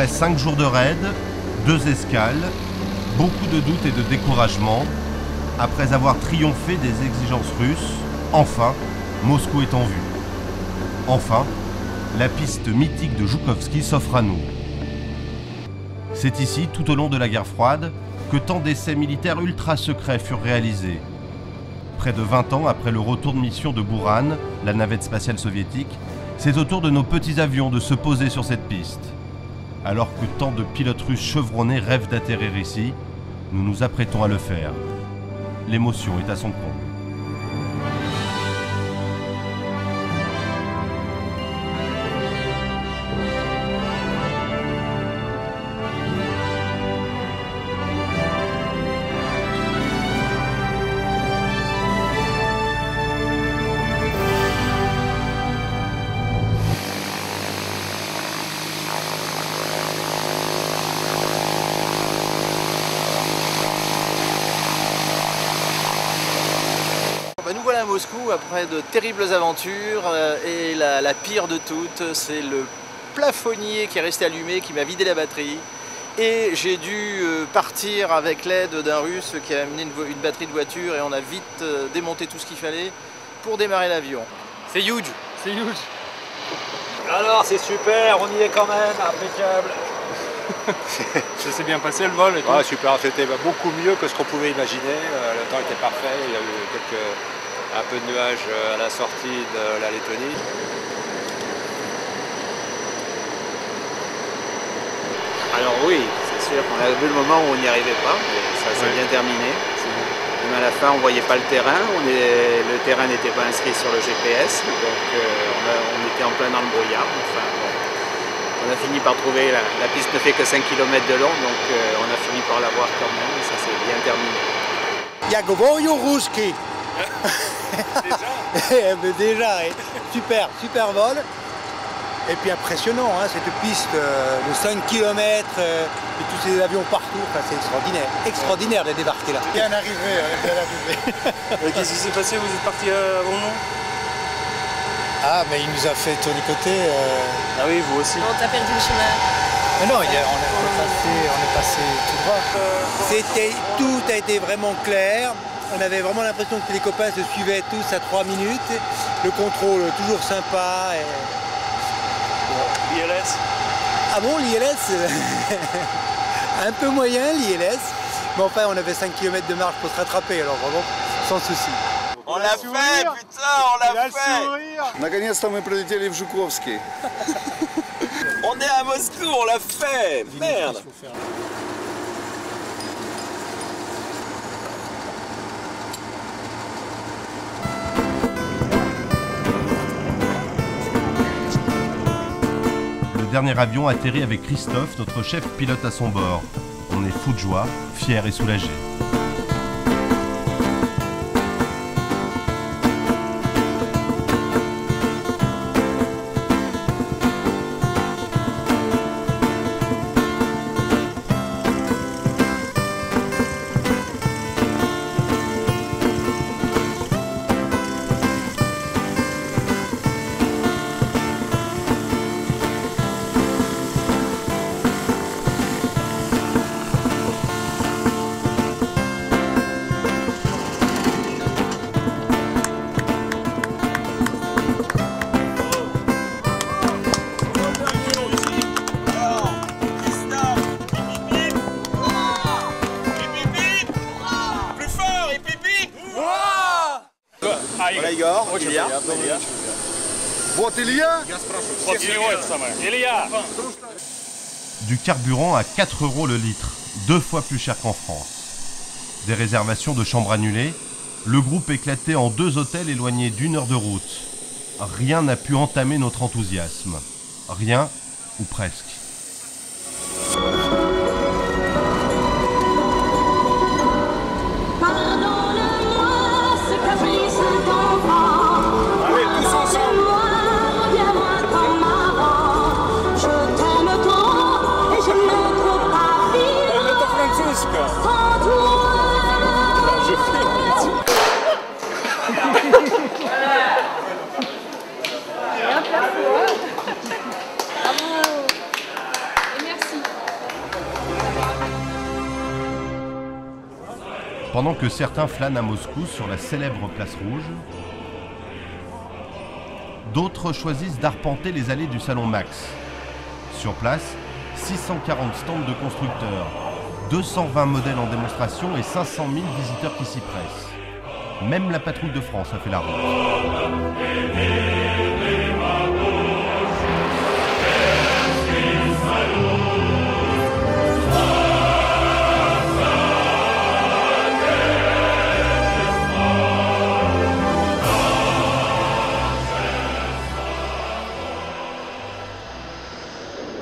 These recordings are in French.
Après 5 jours de raid, 2 escales, beaucoup de doutes et de découragement, après avoir triomphé des exigences russes, enfin, Moscou est en vue. Enfin, la piste mythique de Joukovski s'offre à nous. C'est ici, tout au long de la guerre froide, que tant d'essais militaires ultra secrets furent réalisés. Près de 20 ans après le retour de mission de Buran, la navette spatiale soviétique, c'est au tour de nos petits avions de se poser sur cette piste. Alors que tant de pilotes russes chevronnés rêvent d'atterrir ici, nous nous apprêtons à le faire. L'émotion est à son comble. Nous voilà à Moscou après de terribles aventures et la pire de toutes, c'est le plafonnier qui est resté allumé, qui m'a vidé la batterie et j'ai dû partir avec l'aide d'un russe qui a amené une batterie de voiture et on a vite démonté tout ce qu'il fallait pour démarrer l'avion. C'est huge! C'est huge. Alors c'est super, on y est quand même, impeccable. Ça s'est bien passé le vol et tout. Ah, super, c'était beaucoup mieux que ce qu'on pouvait imaginer. Le temps était parfait, il y a eu un peu de nuages à la sortie de la Lettonie. Alors oui, c'est sûr qu'on a vu le moment où on n'y arrivait pas, mais ça s'est bien terminé. Même à la fin, on ne voyait pas le terrain, le terrain n'était pas inscrit sur le GPS, donc on était en plein dans le brouillard. Enfin, bon. On a fini par trouver, la piste ne fait que 5 km de long, donc on a fini par la voir quand même, et ça s'est bien terminé. Я говорю русский. Déjà, super, super vol. Et puis impressionnant, hein, cette piste de 5 km et tous ces avions partout, enfin, c'est extraordinaire. Extraordinaire de débarquer là. Bien arrivé, bien arrivé. Qu'est-ce qui s'est passé? Vous êtes parti avant nous? Ah, mais il nous a fait tournicoter. Ah oui, vous aussi. On t'a perdu le chemin. Mais non, on est passé tout droit. Tout a été vraiment clair. On avait vraiment l'impression que les copains se suivaient tous à 3 minutes. Le contrôle toujours sympa. Et... L'ILS? Ah bon, l'ILS un peu moyen, l'ILS. Mais enfin, on avait 5 km de marche pour se rattraper, alors vraiment, sans souci. On l'a fait, putain, on l'a fait! Наконец-то мы прилетели в Жуковский. On est à Moscou, on l'a fait! Merde! Le dernier avion atterrit avec Christophe, notre chef pilote à son bord. On est fou de joie, fiers et soulagés. Voilà Igor, Илья. Вот Илья. Du carburant à 4 € le litre, 2 fois plus cher qu'en France. Des réservations de chambres annulées, le groupe éclaté en 2 hôtels éloignés d'1 heure de route. Rien n'a pu entamer notre enthousiasme. Rien, ou presque. Pendant que certains flânent à Moscou sur la célèbre place rouge, d'autres choisissent d'arpenter les allées du Salon Max. Sur place, 640 stands de constructeurs, 220 modèles en démonstration et 500 000 visiteurs qui s'y pressent. Même la patrouille de France a fait la route.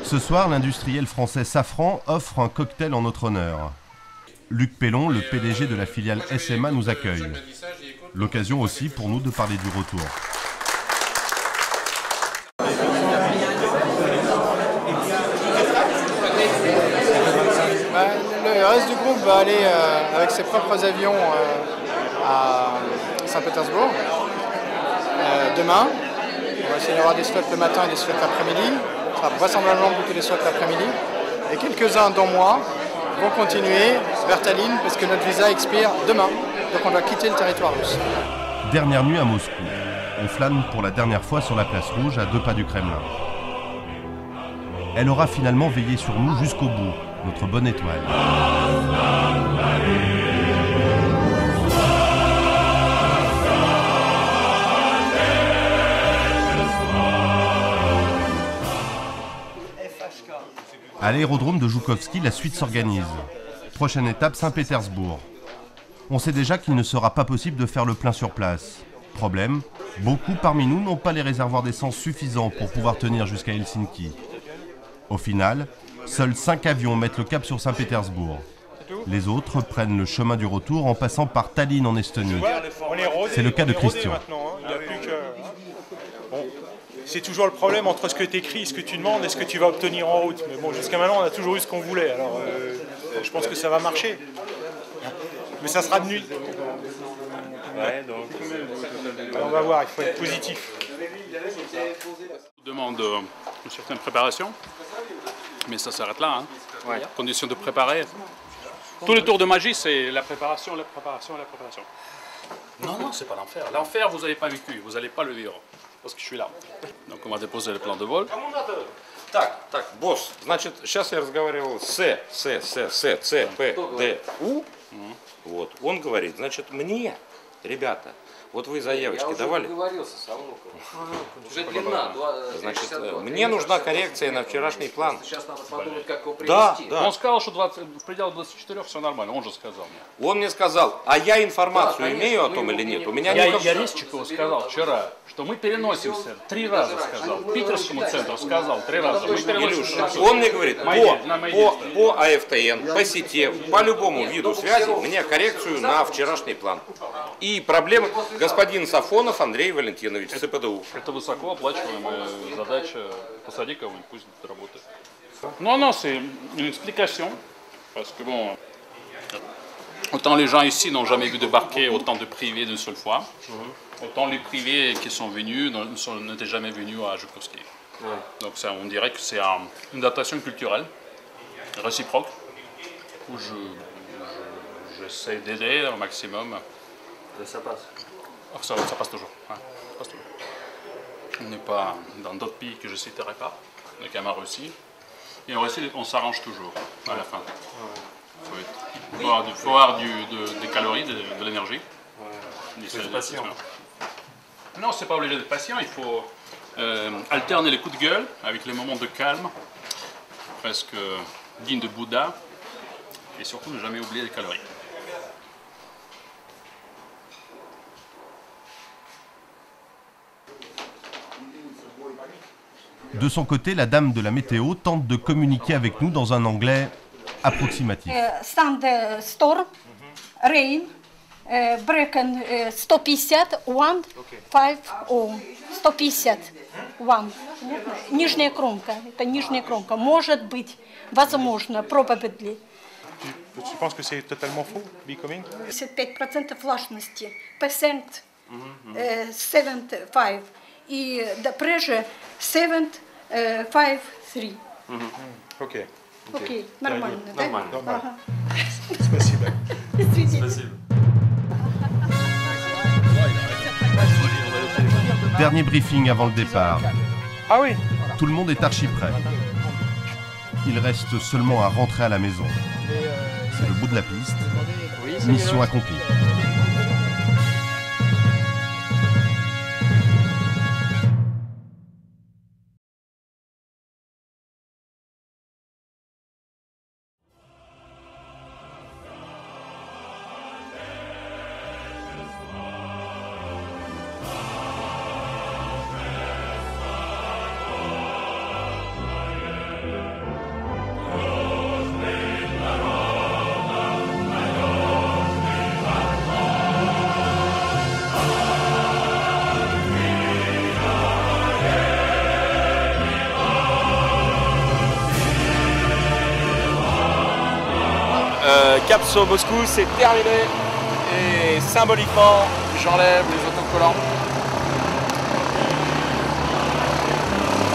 Ce soir, l'industriel français Safran offre un cocktail en notre honneur. Luc Pellon, le PDG de la filiale SMA, nous accueille. L'occasion aussi pour nous de parler du retour. Le reste du groupe va aller avec ses propres avions à Saint-Pétersbourg demain. On va essayer d'avoir des slots le matin et des slots l'après-midi. Ça sera vraisemblablement plutôt des slots l'après-midi. Et quelques-uns, dont moi, vont continuer vers Tallinn parce que notre visa expire demain. Donc on doit quitter le territoire russe. Dernière nuit à Moscou. On flâne pour la dernière fois sur la place rouge à 2 pas du Kremlin. Elle aura finalement veillé sur nous jusqu'au bout, notre bonne étoile. À l'aérodrome de Joukovski, la suite s'organise. Prochaine étape, Saint-Pétersbourg. On sait déjà qu'il ne sera pas possible de faire le plein sur place. Problème, beaucoup parmi nous n'ont pas les réservoirs d'essence suffisants pour pouvoir tenir jusqu'à Helsinki. Au final, seuls 5 avions mettent le cap sur Saint-Pétersbourg. Les autres prennent le chemin du retour en passant par Tallinn en Estonie. C'est le cas de Christian. C'est toujours le problème entre ce que tu écris, ce que tu demandes et ce que tu vas obtenir en route. Mais bon, jusqu'à maintenant, on a toujours eu ce qu'on voulait. Alors, je pense que ça va marcher. Mais ça sera de nuit. Ouais, donc... On va voir, il faut être positif. On demande une certaine préparation, mais ça s'arrête là. Hein. Ouais. Condition de préparer. Tous les tours de magie, c'est la préparation, la préparation, la préparation. Non, non, c'est pas l'enfer. L'enfer, vous n'avez pas vécu, vous n'allez pas le vivre. Parce que je suis là. Donc on va déposer le plan de vol. Так, босс, значит, сейчас я разговаривал с П, Д, У. Вот, он говорит, значит, мне, ребята, вот вы заявочки давали? Уже длина, значит, мне нужна коррекция на вчерашний план. Сейчас надо подумать, как его привести. Да. Он сказал, что в пределах 24 все нормально, он же сказал мне. Он мне сказал, а я информацию имею о том или нет? У меня я Резчикову сказал вчера, что мы переносимся, 3 раза сказал, Питерскому центру сказал 3 раза. Илюш, он мне говорит, по АФТН, по сети, по любому виду связи, мне коррекцию на вчерашний план. И проблемы... Господин Сафонов Андрей Валентинович, ЦПДУ. Это высокооплачиваемая задача. Посади кого-нибудь, пусть работает. Non, non, c'est une explication. Parce que bon, autant les gens ici n'ont jamais vu débarquer autant de privés d'une seule fois, autant les privés qui sont venus n'étaient jamais venus à Joukovski. Donc ça, on dirait que c'est une datation culturelle, réciproque, où j'essaie d'aider au maximum. Ça passe. Ça passe toujours. Ouais, ça passe toujours. On n'est pas dans d'autres pays que je ne citerai pas, comme en Russie. Et en Russie, on s'arrange toujours à la fin. Il faut avoir des calories, de l'énergie. Il faut être patient. Non, c'est pas obligé d'être patient. Il faut alterner les coups de gueule avec les moments de calme, presque dignes de Bouddha. Et surtout, ne jamais oublier les calories. De son côté, la dame de la météo tente de communiquer avec nous dans un anglais approximatif. Thunderstorm, rain, breaking 150, 151. Нижняя кромка, это нижняя кромка. Может быть, возможно, probably. Tu penses que c'est totalement faux, becoming? 75% влажности, percent 75. И the pressure 753. Окей. Окей, нормально, да? Нормально. Ага. Спасибо. Извините. Спасибо. Dernier briefing avant le départ. Ah oui. Tout le monde est archi prêt. Il reste seulement à rentrer à la maison. C'est le bout de la piste. Mission accomplie. Cap sur Moscou, c'est terminé et symboliquement j'enlève les autocollants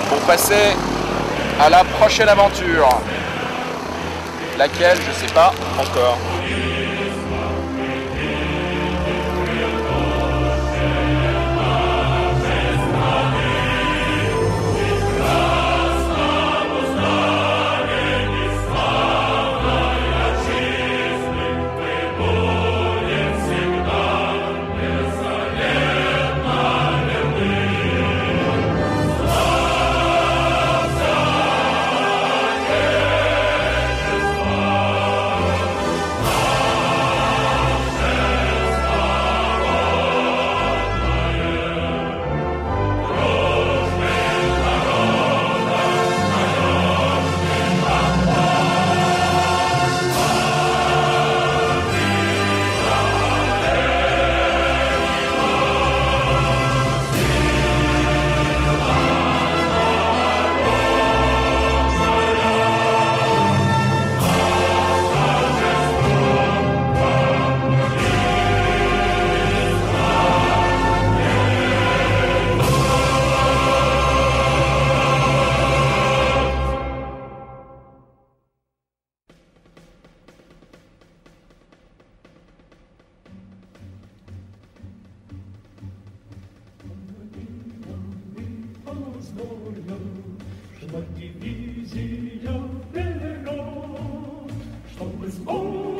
pour passer à la prochaine aventure, laquelle je sais pas encore. Dywizja wygra, żeby zwołać